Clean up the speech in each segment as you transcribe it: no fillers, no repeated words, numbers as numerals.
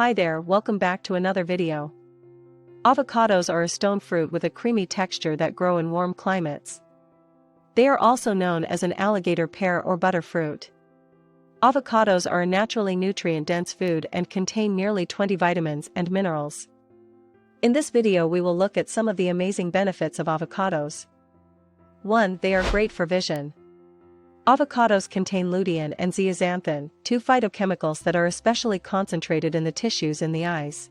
Hi there, welcome back to another video. Avocados are a stone fruit with a creamy texture that grow in warm climates. They are also known as an alligator pear or butter fruit. Avocados are a naturally nutrient-dense food and contain nearly 20 vitamins and minerals. In this video we will look at some of the amazing benefits of avocados. 1. They are great for vision. Avocados contain lutein and zeaxanthin, two phytochemicals that are especially concentrated in the tissues in the eyes.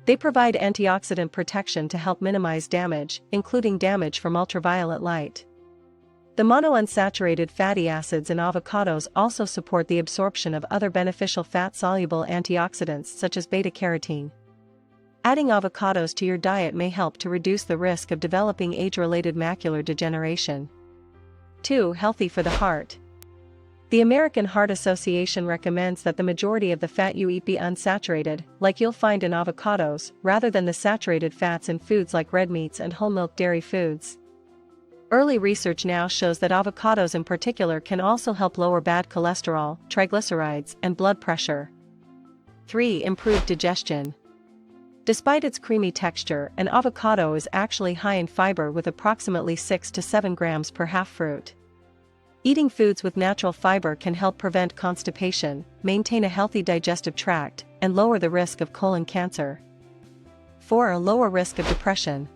They provide antioxidant protection to help minimize damage, including damage from ultraviolet light. The monounsaturated fatty acids in avocados also support the absorption of other beneficial fat-soluble antioxidants such as beta-carotene. Adding avocados to your diet may help to reduce the risk of developing age-related macular degeneration. 2. Healthy for the heart. The American Heart Association recommends that the majority of the fat you eat be unsaturated, like you'll find in avocados, rather than the saturated fats in foods like red meats and whole milk dairy foods. Early research now shows that avocados in particular can also help lower bad cholesterol, triglycerides, and blood pressure. 3. Improved digestion. Despite its creamy texture, an avocado is actually high in fiber with approximately 6 to 7 grams per half fruit. Eating foods with natural fiber can help prevent constipation, maintain a healthy digestive tract, and lower the risk of colon cancer. 4. Lower risk of depression.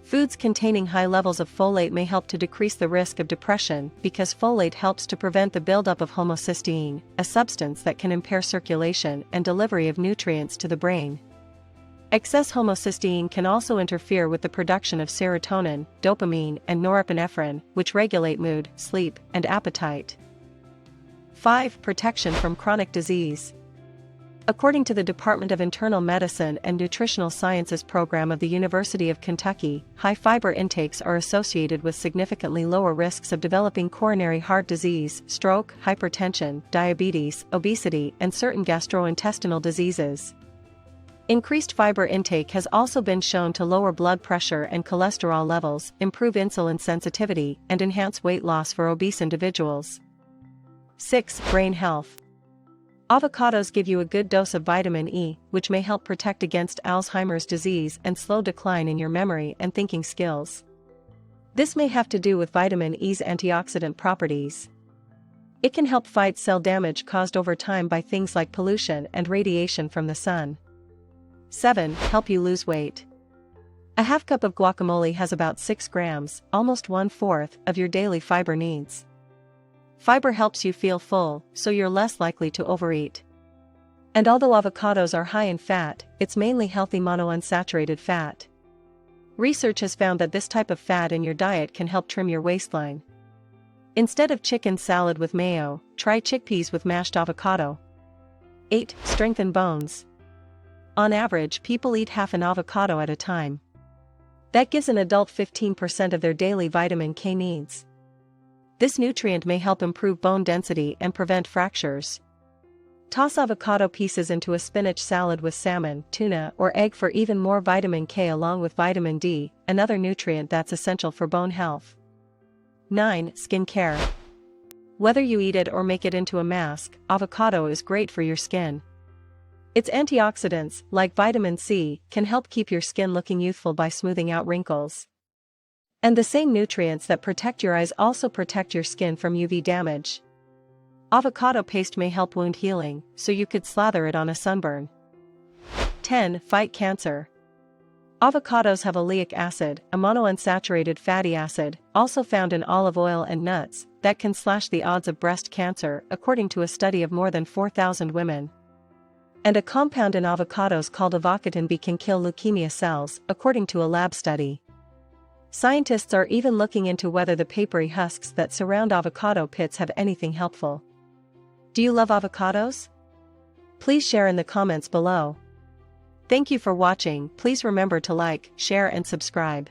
Foods containing high levels of folate may help to decrease the risk of depression because folate helps to prevent the buildup of homocysteine, a substance that can impair circulation and delivery of nutrients to the brain. Excess homocysteine can also interfere with the production of serotonin, dopamine, and norepinephrine, which regulate mood, sleep, and appetite. 5. Protection from chronic disease. According to the Department of Internal Medicine and Nutritional Sciences program of the University of Kentucky, high fiber intakes are associated with significantly lower risks of developing coronary heart disease, stroke, hypertension, diabetes, obesity, and certain gastrointestinal diseases. Increased fiber intake has also been shown to lower blood pressure and cholesterol levels, improve insulin sensitivity, and enhance weight loss for obese individuals. 6. Brain health. Avocados give you a good dose of vitamin E, which may help protect against Alzheimer's disease and slow decline in your memory and thinking skills. This may have to do with vitamin E's antioxidant properties. It can help fight cell damage caused over time by things like pollution and radiation from the sun. 7. Help you lose weight. A half cup of guacamole has about 6 grams, almost 1/4, of your daily fiber needs. Fiber helps you feel full, so you're less likely to overeat. And although avocados are high in fat, it's mainly healthy monounsaturated fat. Research has found that this type of fat in your diet can help trim your waistline. Instead of chicken salad with mayo, try chickpeas with mashed avocado. 8. Strengthen bones. On average, people eat half an avocado at a time. That gives an adult 15% of their daily vitamin K needs. This nutrient may help improve bone density and prevent fractures. Toss avocado pieces into a spinach salad with salmon, tuna, or egg for even more vitamin K along with vitamin D, another nutrient that's essential for bone health. 9. Skin care. Whether you eat it or make it into a mask, avocado is great for your skin. Its antioxidants, like vitamin C, can help keep your skin looking youthful by smoothing out wrinkles. And the same nutrients that protect your eyes also protect your skin from UV damage. Avocado paste may help wound healing, so you could slather it on a sunburn. 10. Fight cancer. Avocados have oleic acid, a monounsaturated fatty acid, also found in olive oil and nuts, that can slash the odds of breast cancer, according to a study of more than 4,000 women. And a compound in avocados called avocatin B can kill leukemia cells, according to a lab study. Scientists are even looking into whether the papery husks that surround avocado pits have anything helpful. Do you love avocados? Please share in the comments below. Thank you for watching. Please remember to like, share and subscribe.